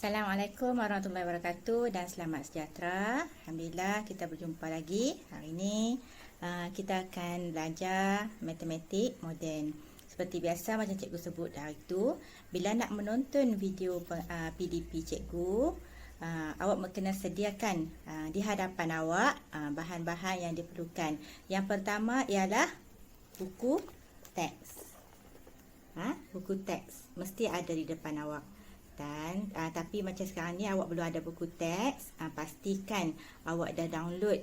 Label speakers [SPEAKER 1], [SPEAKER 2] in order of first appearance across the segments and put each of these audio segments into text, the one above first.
[SPEAKER 1] Assalamualaikum warahmatullahi wabarakatuh dan selamat sejahtera. Alhamdulillah kita berjumpa lagi. Hari ini kita akan belajar matematik moden. Seperti biasa macam cikgu sebut hari tu, bila nak menonton video PDP cikgu, awak kena sediakan di hadapan awak bahan-bahan yang diperlukan. Yang pertama ialah buku teks. Buku teks mesti ada di depan awak. Dan tapi macam sekarang ni awak belum ada buku teks, pastikan awak dah download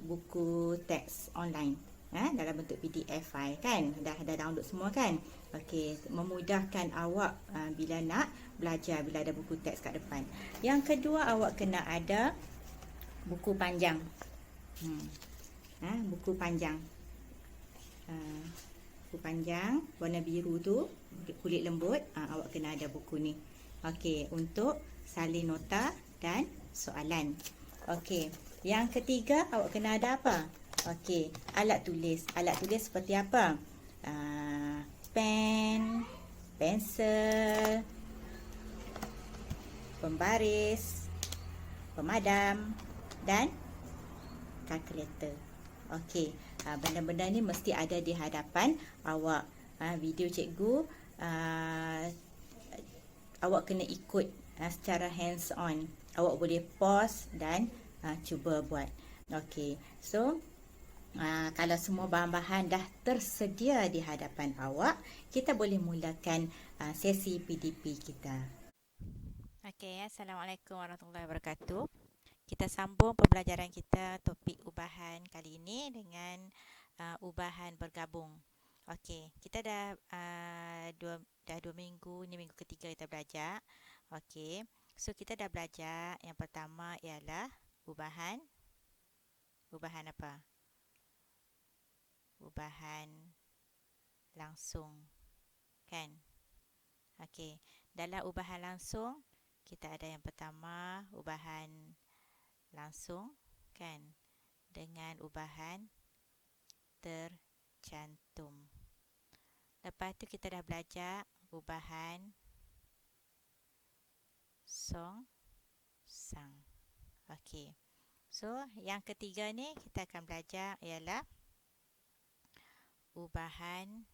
[SPEAKER 1] buku teks online dalam bentuk PDF file kan. Dah download semua kan. Okey, memudahkan awak bila nak belajar, bila ada buku teks kat depan. Yang kedua, awak kena ada buku panjang. Buku panjang. Buku panjang warna biru tu, kulit lembut, awak kena ada buku ni. Okey, untuk salin nota dan soalan. Okey, yang ketiga awak kena ada apa? Okey, alat tulis. Alat tulis seperti apa? Pen, pensel, pembaris, pemadam dan kalkulator. Okey, benda-benda ni mesti ada di hadapan awak. Video cikgu awak kena ikut secara hands on. Awak boleh pause dan cuba buat. Okey, so kalau semua bahan-bahan dah tersedia di hadapan awak, kita boleh mulakan sesi PDP kita. Okey, Assalamualaikum warahmatullahi wabarakatuh. Kita sambung pembelajaran kita topik ubahan kali ini dengan ubahan bergabung. Okey, kita dah dua minggu, ni minggu ketiga kita belajar. Okey, so kita dah belajar yang pertama ialah ubahan apa? Ubahan langsung, kan? Okey, dalam ubahan langsung kita ada yang pertama ubahan langsung, kan, dengan ubahan tercantum. Lepas tu kita dah belajar ubahan songsang. Okey, so yang ketiga ni kita akan belajar ialah ubahan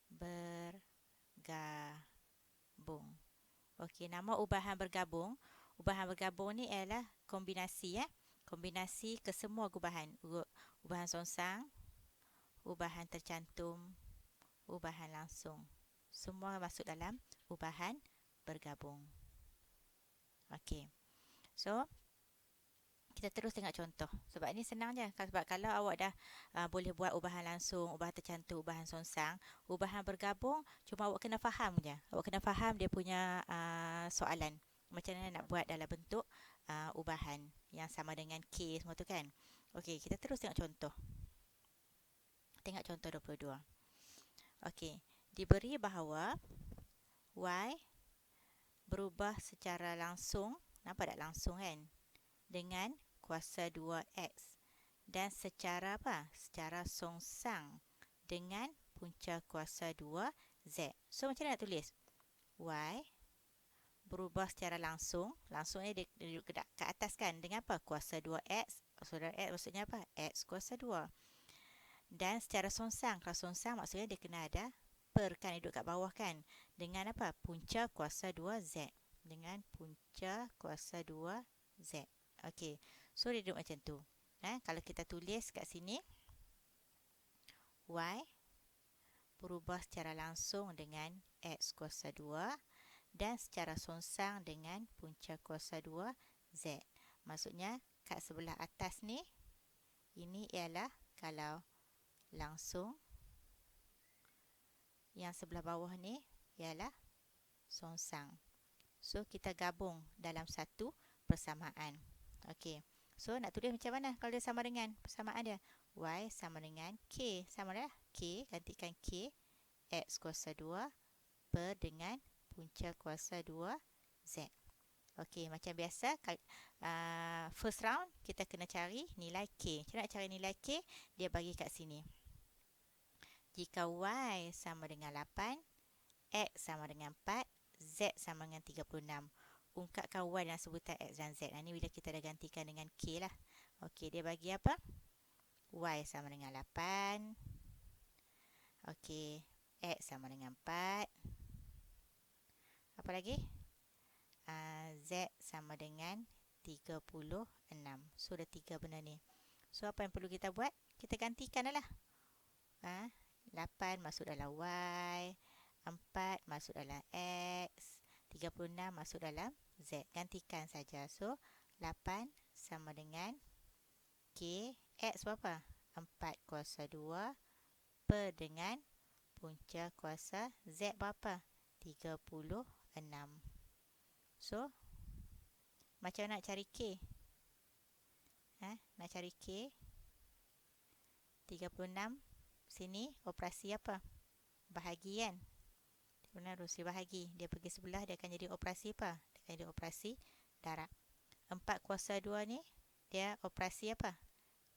[SPEAKER 1] bergabung. Okey, nama ubahan bergabung ni ialah kombinasi, kombinasi kesemua ubahan. Ubahan songsang, ubahan tercantum, ubahan langsung. Semua masuk dalam ubahan bergabung. Okey, so kita terus tengok contoh. Sebab ni senang je. Sebab kalau awak dah boleh buat ubahan langsung, ubahan tercantum, ubahan songsang, ubahan bergabung, cuma awak kena faham je. Awak kena faham dia punya soalan. Macam mana nak buat dalam bentuk ubahan yang sama dengan K semua tu, kan. Okey, kita terus tengok contoh. Tengok contoh 22. Okey, diberi bahawa Y berubah secara langsung, nampak tak langsung, kan, dengan kuasa 2X, dan secara apa? Secara songsang dengan punca kuasa 2Z. So macam mana nak tulis? Y berubah secara langsung. Langsung ni dia duduk ke atas, kan, dengan apa? Kuasa 2X. Kuasa 2X maksudnya apa? X kuasa 2. Dan secara songsang. Kalau songsang maksudnya dia kena ada per, kan, duduk kat bawah, kan, dengan apa? Punca kuasa 2Z. Dengan punca kuasa 2Z. Okey, so dia duduk macam tu. Kalau kita tulis kat sini, Y berubah secara langsung dengan X kuasa 2 dan secara songsang dengan punca kuasa 2Z. Maksudnya kat sebelah atas ni, ini ialah kalau langsung, yang sebelah bawah ni ialah songsang. So kita gabung dalam satu persamaan. Okey, so nak tulis macam mana kalau dia sama dengan persamaan dia? Y sama dengan K. Sama dah K, gantikan K, X kuasa 2 per dengan punca kuasa 2Z. Okey, macam biasa, first round kita kena cari nilai K. Macam nak cari nilai K? Dia bagi kat sini. Jika Y sama dengan 8, X sama dengan 4, Z sama dengan 36. Ungkapkan Y dalam sebutan X dan Z. Ini bila kita dah gantikan dengan K lah. Okey, dia bagi apa? Y sama dengan 8. Okey, X sama dengan 4. Apa lagi? Z sama dengan 36. So, ada 3 benda ni. So, apa yang perlu kita buat? Kita gantikan lah. 8 masuk dalam Y. 4 masuk dalam X. 36 masuk dalam Z. Gantikan saja. So, 8 sama dengan K. X berapa? 4 kuasa 2 per dengan punca kuasa Z berapa? 36. So, macam nak cari K? Nak cari K. 36. Sini operasi apa? Bahagi kan? Benar, rusi bahagi. Dia pergi sebelah, dia akan jadi operasi apa? Dia akan jadi operasi darab. 4 kuasa 2 ni, dia operasi apa?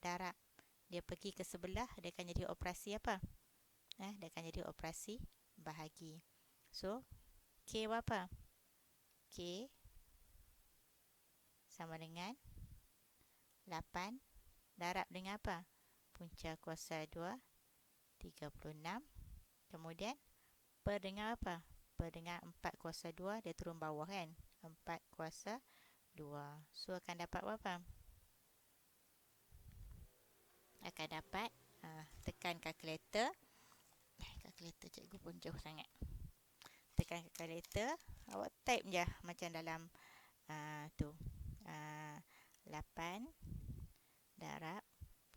[SPEAKER 1] Darab. Dia pergi ke sebelah, dia akan jadi operasi apa? Dia akan jadi operasi bahagi. So, K berapa? K sama dengan 8 darab dengan apa? Punca kuasa 2, 36. Kemudian, per dengan apa? Per dengan 4 kuasa 2, dia turun bawah kan? 4 kuasa 2. So, akan dapat berapa? Akan dapat, tekan kalkulator. Kalkulator cikgu pun jauh sangat. Tekan kalkulator, awak type je macam dalam tu. 8 darab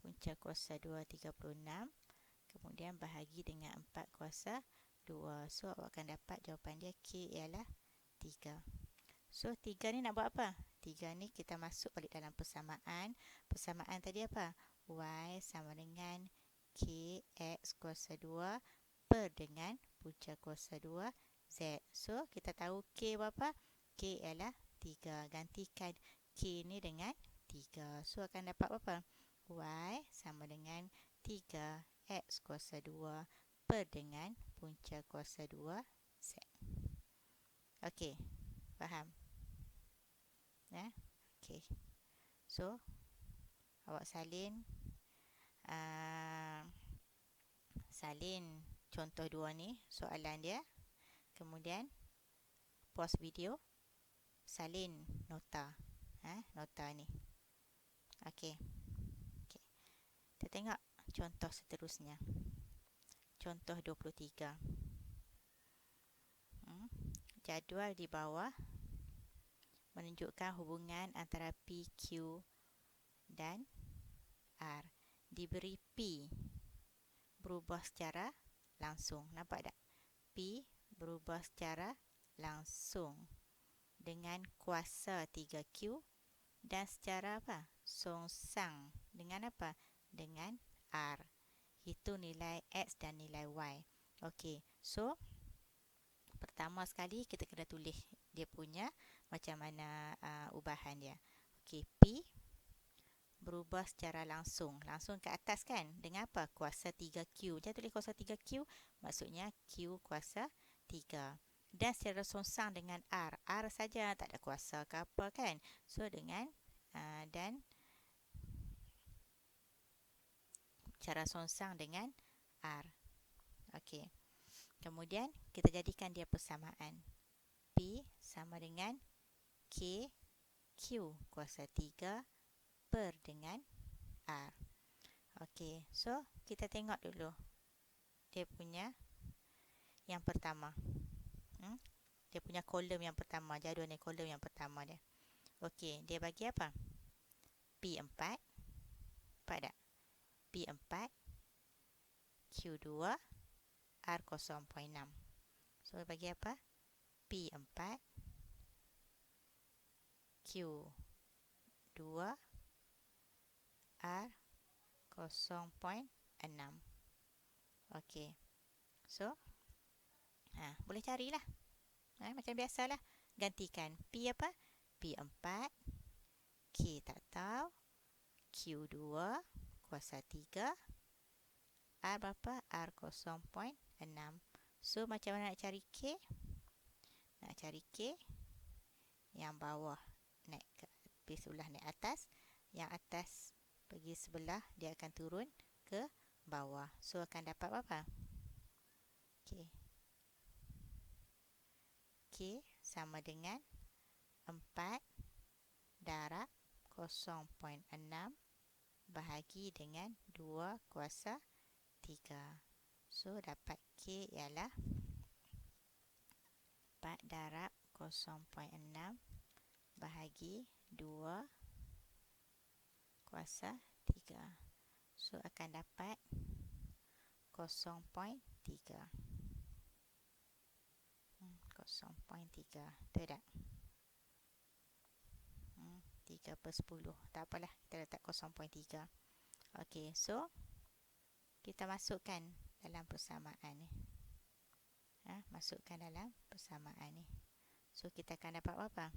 [SPEAKER 1] punca kuasa 2, 36. Kemudian bahagi dengan 4 kuasa 2. So, awak akan dapat jawapan dia K ialah 3. So, 3 ni nak buat apa? 3 ni kita masuk balik dalam persamaan. Persamaan tadi apa? Y sama dengan KX kuasa 2 per dengan punca kuasa 2 Z. So, kita tahu K berapa? K ialah 3. Gantikan K ni dengan 3. So, akan dapat berapa? Y sama dengan 3 X kuasa 2 per dengan punca kuasa 2 Z. Okey, faham? Okey. So, awak salin contoh 2 ni, soalan dia. Kemudian, pause video, salin nota. Nota ni. Okey. Kita tengok contoh seterusnya. Contoh 23. Jadual di bawah menunjukkan hubungan antara P, Q dan R. Diberi P berubah secara langsung. Nampak tak? P berubah secara langsung dengan kuasa 3Q dan secara apa? Songsang dengan apa? Dengan R. Itu nilai X dan nilai Y. Okey, so pertama sekali kita kena tulis dia punya macam mana ubahan dia. Okey, P berubah secara langsung. Langsung ke atas kan? Dengan apa? Kuasa 3Q. Jangan tulis kuasa 3Q. Maksudnya Q kuasa 3. Dan secara songsang dengan R. R saja, tak ada kuasa ke apa kan? So, dengan dan cara songsang dengan R. Okey. Kemudian, kita jadikan dia persamaan. P sama dengan K Q kuasa 3 per dengan R. Okey, so kita tengok dulu dia punya yang pertama. Dia punya kolom yang pertama, jadual ni kolom yang pertama dia. Okey, dia bagi apa? P4. Nampak tak? P4 Q2 R 0.6. So, bagi apa? P4 Q2 R 0.6. Okey. So, boleh carilah. Macam biasalah. Gantikan. P apa? P4. K tak tahu. Q2 kuasa 3. R berapa? R 0.6. So, macam mana nak cari K? Nak cari K, yang bawah naik ke sebelah naik atas, yang atas pergi sebelah dia akan turun ke bawah. So akan dapat berapa? K. K sama dengan 4 darab 0.6 bahagi dengan 2 kuasa 3. So dapat K ialah 4 darab 0.6 bahagi 2 kuasa 3. So akan dapat 0.3. 0.3. Betul tak? 3/10. Tak apalah, kita letak 0.3. Okey, so kita masukkan dalam persamaan ni. Masukkan dalam persamaan ni. So kita akan dapat apa?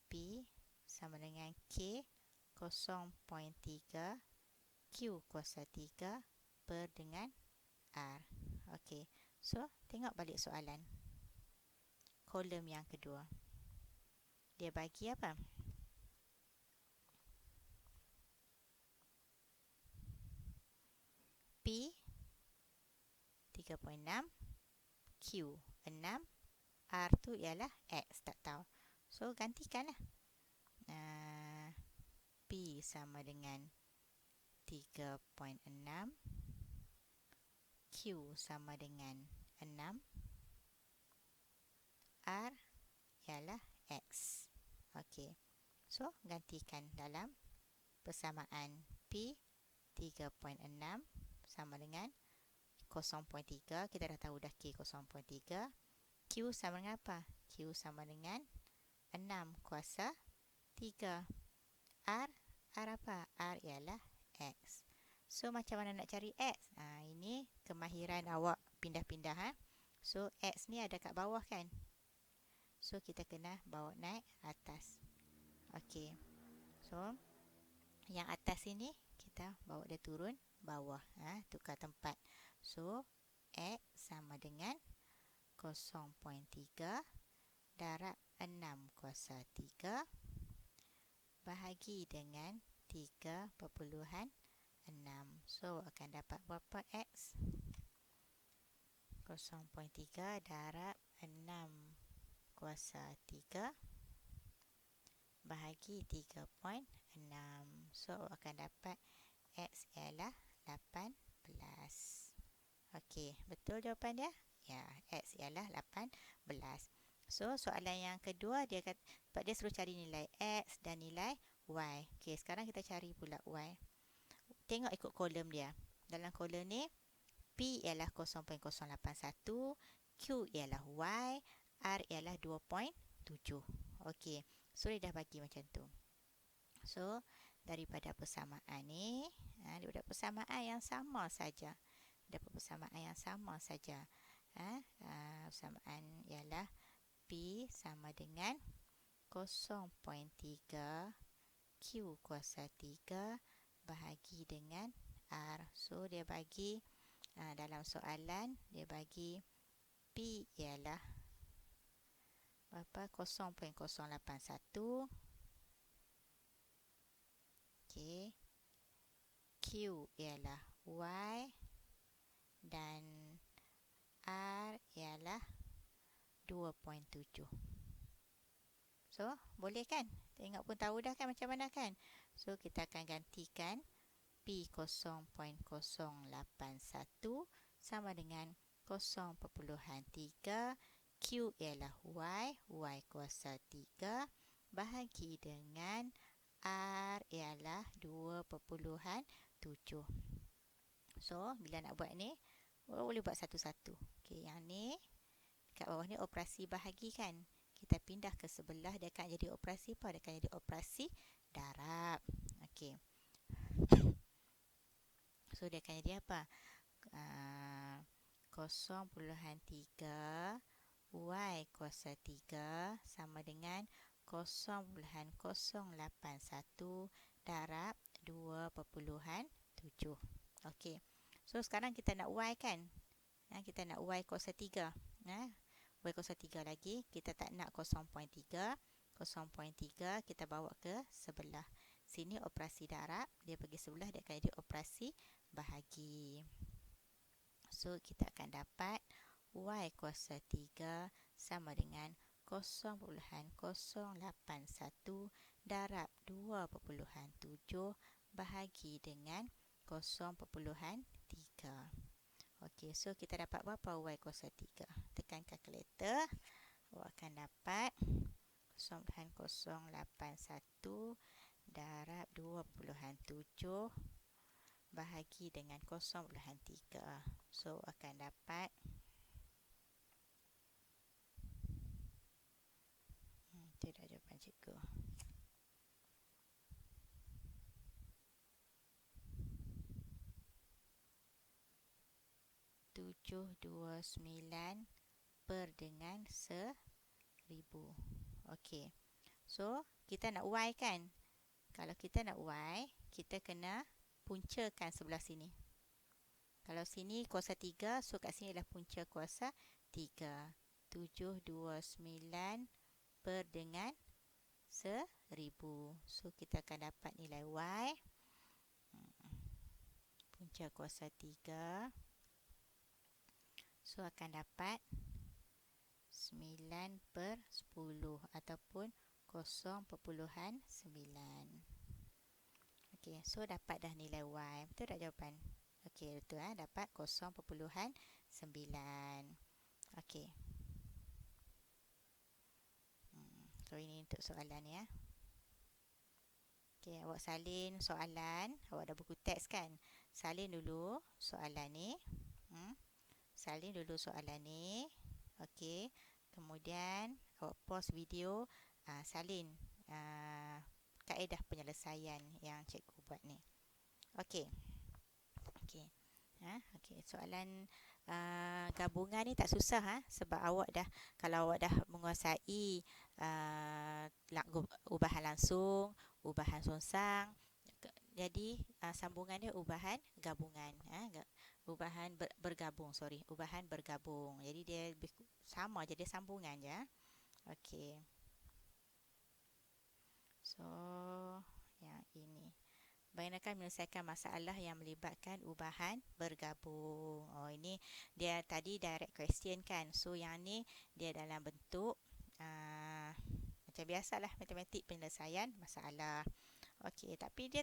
[SPEAKER 1] P sama dengan K 0.3 Q kuasa 3 per dengan R. Okey, so tengok balik soalan. Kolom yang kedua. Dia bagi apa? P 3.6, Q 6, R tu ialah X, tak tahu. So gantikanlah. P sama dengan 3.6, Q sama dengan 6, R ialah X. Okey. So gantikan dalam persamaan P 3.6 sama dengan 0.3. Kita dah tahu dah K 0.3. Q sama dengan apa? Q sama dengan 6 kuasa 3. R apa? R ialah X. So macam mana nak cari X? Ini kemahiran awak pindah-pindah. So X ni ada kat bawah kan? So kita kena bawa naik atas. Okey. So yang atas ini kita bawa dia turun bawah. Tukar tempat. So X sama dengan 0.3 darab 6 kuasa 3 bahagi dengan 3/6. So akan dapat berapa X? 0.3 darab 6 kuasa 3 bahagi 3.6. So akan dapat X ialah 18. Okey, betul jawapan dia? Ya, X ialah 18. So soalan yang kedua dia kata, sebab dia suruh cari nilai X dan nilai Y. Okey, sekarang kita cari pula Y. Tengok ikut kolom dia. Dalam kolom ni P ialah 0.081, Q ialah Y, R ialah 2.7. Okey, so dia dah bagi macam tu. So daripada persamaan ni, daripada persamaan yang sama saja. Persamaan ialah P sama dengan 0.3 Q kuasa 3 bahagi dengan R. So dia bagi dalam soalan dia bagi P ialah berapa? 0.081. Okey. Q ialah Y dan R ialah 2.7. So, boleh kan? Tengok pun tahu dah kan macam mana kan? So, kita akan gantikan P 0.081 sama dengan 0.3 Q ialah Y kuasa 3 bahagi dengan R ialah 2.7. So, bila nak buat ni, boleh buat satu-satu. Okey, yang ni kat bawah ni operasi bahagi kan? Kita pindah ke sebelah, dia akan jadi operasi apa? Dia akan jadi operasi darab. Okey. So, dia akan jadi apa? 0.3 Y kuasa 3 sama dengan 0.081 darab 2.7. Okey. So, sekarang kita nak Y kan? Kita nak Y kuasa 3. Y03 lagi. Kita tak nak 0.3. 0.3 kita bawa ke sebelah. Sini operasi darab. Dia pergi sebelah, dia akan jadi operasi bahagi. So, kita akan dapat Y kuasa 3 sama dengan 0.081 darab 2.7 bahagi dengan 0.3. Okey, so kita dapat berapa Y kuasa 3? Tekan kalkulator. Awak akan dapat 0.081 darab 2.7 bahagi dengan 0.3. So, akan dapat itu dah jawapan cikgu. 729 per dengan 1000. Okey. So, kita nak Y kan? Kalau kita nak Y, kita kena puncakan sebelah sini. Kalau sini kuasa 3, so kat sini adalah punca kuasa 3. 729 per dengan 1000. So, kita akan dapat nilai Y. Punca kuasa 3. So, akan dapat 9 per 10 ataupun 0.9. Okey, so dapat dah nilai Y. Betul tak jawapan? Okey, betul dapat 0.9. Okey. So, ini untuk soalan ya. Okey, awak salin soalan. Awak dah buku teks kan? Salin dulu soalan ni. Salin dulu soalan ni. Okey. Kemudian awak pause video, salin kaedah penyelesaian yang cikgu buat ni. Okey. Okey. Okey, soalan gabungan ni tak susah sebab awak dah, kalau awak dah menguasai ubahan langsung, ubahan songsang, jadi sambungan dia ubahan gabungan, ubahan bergabung, ubahan bergabung. Jadi dia sama je, dia sambungan je. Okey. So, yang ini. Bayangkan menyelesaikan masalah yang melibatkan ubahan bergabung. Oh, ini dia tadi direct question kan. So, yang ni dia dalam bentuk macam biasalah matematik penyelesaian masalah. Okey, tapi dia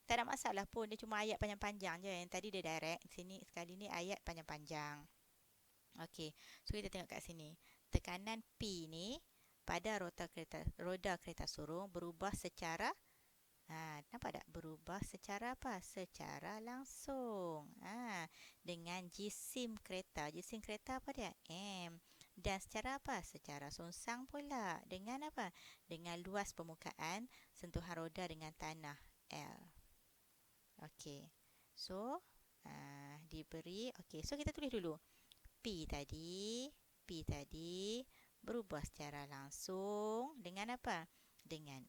[SPEAKER 1] tak ada masalah pun. Dia cuma ayat panjang-panjang je. Yang tadi dia direct. Sini sekali ni ayat panjang-panjang. Okey, so kita tengok kat sini. Tekanan P ni pada roda kereta surung berubah secara nampak tak? Berubah secara apa? Secara langsung. Dengan jisim kereta. Jisim kereta apa dia? M. Dan secara apa? Secara songsang pula. Dengan apa? Dengan luas permukaan sentuhan roda dengan tanah L. Okey. So, diberi. Okey, so kita tulis dulu. P tadi berubah secara langsung dengan apa? Dengan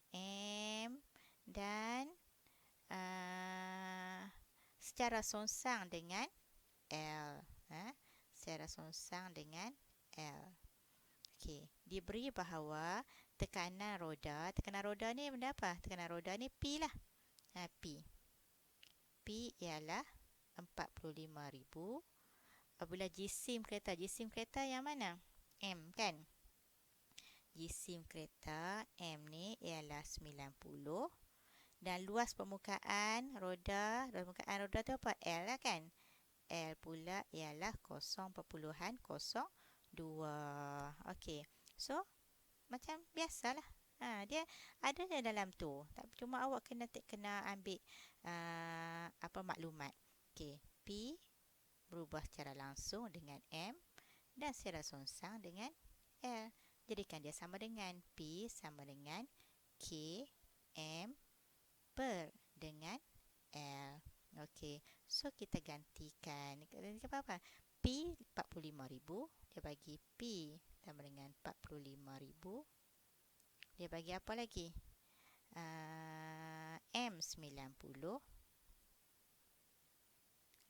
[SPEAKER 1] M. Dan secara songsang dengan L. Secara songsang dengan L. Okey, diberi bahawa tekanan roda ni benda apa? Tekanan roda ni P lah. P ialah 45,000. Apabila jisim kereta yang mana? M kan? Jisim kereta M ni ialah 90. Dan luas permukaan roda tu apa? L lah kan? L pula ialah 0.02. Okey. So, macam biasalah. Dia ada dalam tu. Cuma awak kena ambil maklumat. Okey. P berubah secara langsung dengan M dan secara songsang dengan L. Jadikan dia sama dengan P sama dengan K M per dengan L. Okey. So, kita gantikan. Gantikan apa? P 45,000. Dia bagi P sama dengan 45,000. Dia bagi apa lagi? M 90.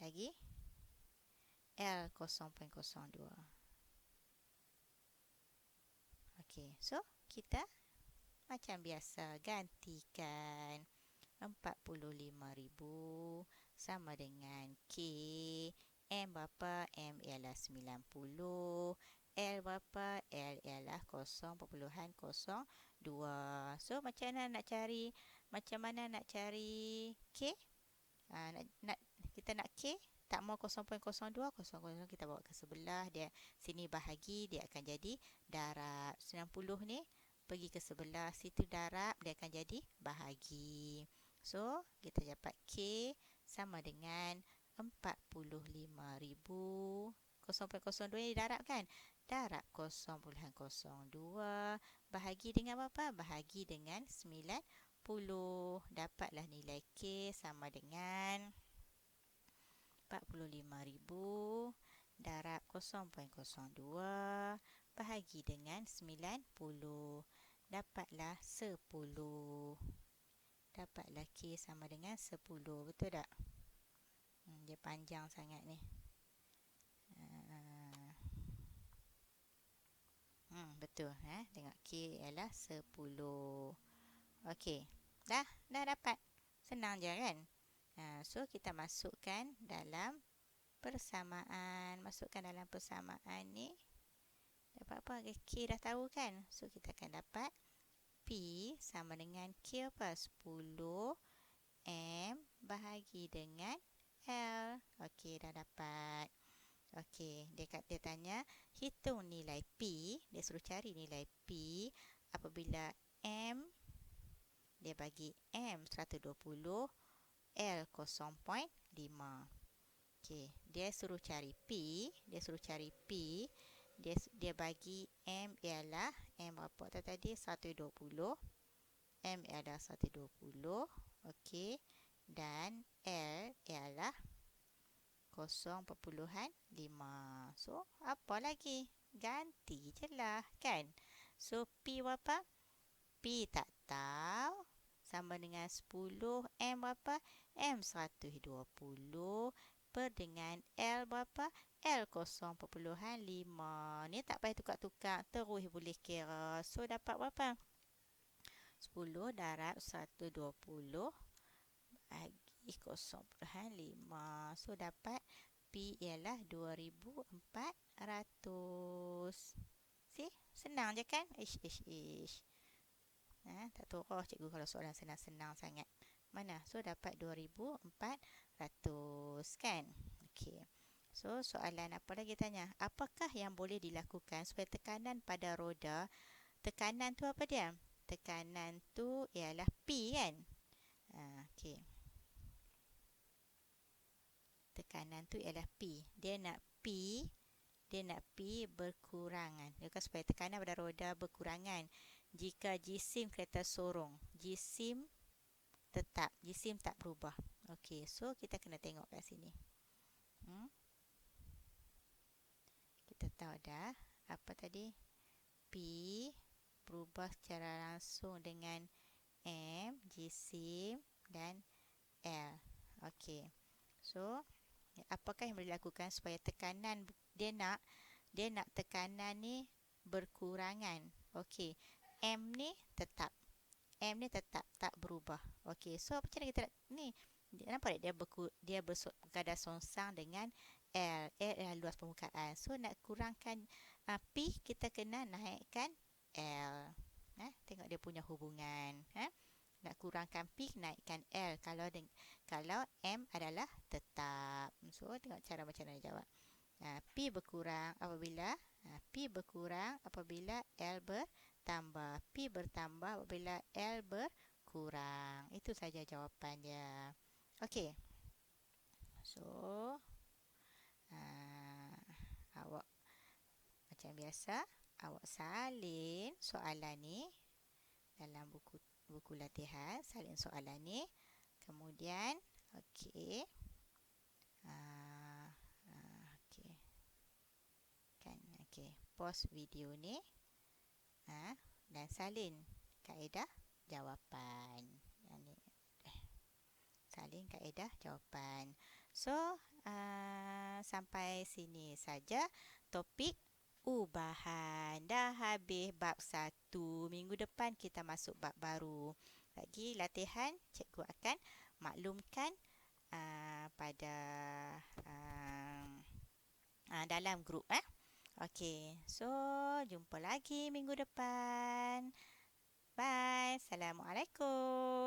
[SPEAKER 1] Lagi? L 0.02. Okey, so kita macam biasa gantikan 45,000 sama dengan K. M berapa? M ialah 90. L berapa? L ialah 0.02. So macam mana nak cari K? Kita nak K, tak mau 0.02, kita bawa ke sebelah dia. Sini bahagi, dia akan jadi darab. 90 ni pergi ke sebelah situ darab, dia akan jadi bahagi. So kita dapat K sama dengan 45,000. 0.02 ni darab kan? Darab 0.02 bahagi dengan apa? Bahagi dengan 90. Dapatlah nilai K sama dengan 45,000 darab 0.02 bahagi dengan 90. Dapatlah 10. Dapatlah K sama dengan 10. Betul tak? Dia panjang sangat ni. Betul. Tengok K ialah 10. Okey. Dah dapat. Senang je kan? So kita masukkan dalam persamaan. Masukkan dalam persamaan ni. Dapat apa? K dah tahu kan? So kita akan dapat P sama dengan K apa? 10 M bahagi dengan L. Okey, dah dapat. Okey, dia tanya hitung nilai P. Dia suruh cari nilai P apabila M, dia bagi M 120, L 0.5. Okey, dia suruh cari P. Dia bagi M ialah M apa tadi? 120. M ialah 120. Okey, dan L ialah 0.5. So, apa lagi? Ganti je lah, kan? So, P berapa? P tak tahu. Sama dengan 10. M berapa? M 120. Per dengan L berapa? L 0.5. Ni tak payah tukar-tukar. Terus boleh kira. So, dapat berapa? 10 darab 120 bagi 0.5. So, dapat P ialah 2,400. See? Senang je kan? Ish. Tak tahu cikgu kalau soalan senang-senang sangat. Mana? So, dapat 2,400 kan? Okey. So, soalan apa lagi tanya? Apakah yang boleh dilakukan supaya tekanan pada roda, tekanan tu apa dia? Tekanan tu ialah P kan? Okey. Tekanan tu ialah P. Dia nak P berkurangan. Dia kata supaya tekanan pada roda berkurangan jika jisim kereta sorong. Jisim tetap. Jisim tak berubah. Okey, so kita kena tengok kat sini. Kita tahu dah. Apa tadi? P berubah secara langsung dengan M, jisim, dan L. Okey. So, apakah yang boleh dilakukan supaya tekanan dia nak tekanan ni berkurangan. Okey. M ni tetap tak berubah. Okey. So macam mana kita nak ni? Nampak tak dia berkadar songsang dengan L. L adalah luas permukaan. So nak kurangkan P, kita kena naikkan L. Tengok dia punya hubungan. Nak kurangkan P, naikkan L. Kalau M adalah tetap. So, tengok cara macam mana jawab. P berkurang apabila L bertambah. P bertambah apabila L berkurang. Itu saja jawapan dia. Okey. So, awak macam biasa, awak salin soalan ni dalam buku latihan, salin soalan ni. Kemudian, okey. Okey. Kan, okey. Pause video ni. Dan salin kaedah jawapan. Salin kaedah jawapan. So, sampai sini saja topik ubahan. Dah habis bab 1. Minggu depan kita masuk bab baru. Lagi latihan, cikgu akan maklumkan pada dalam grup. Okey, so jumpa lagi minggu depan. Bye. Assalamualaikum.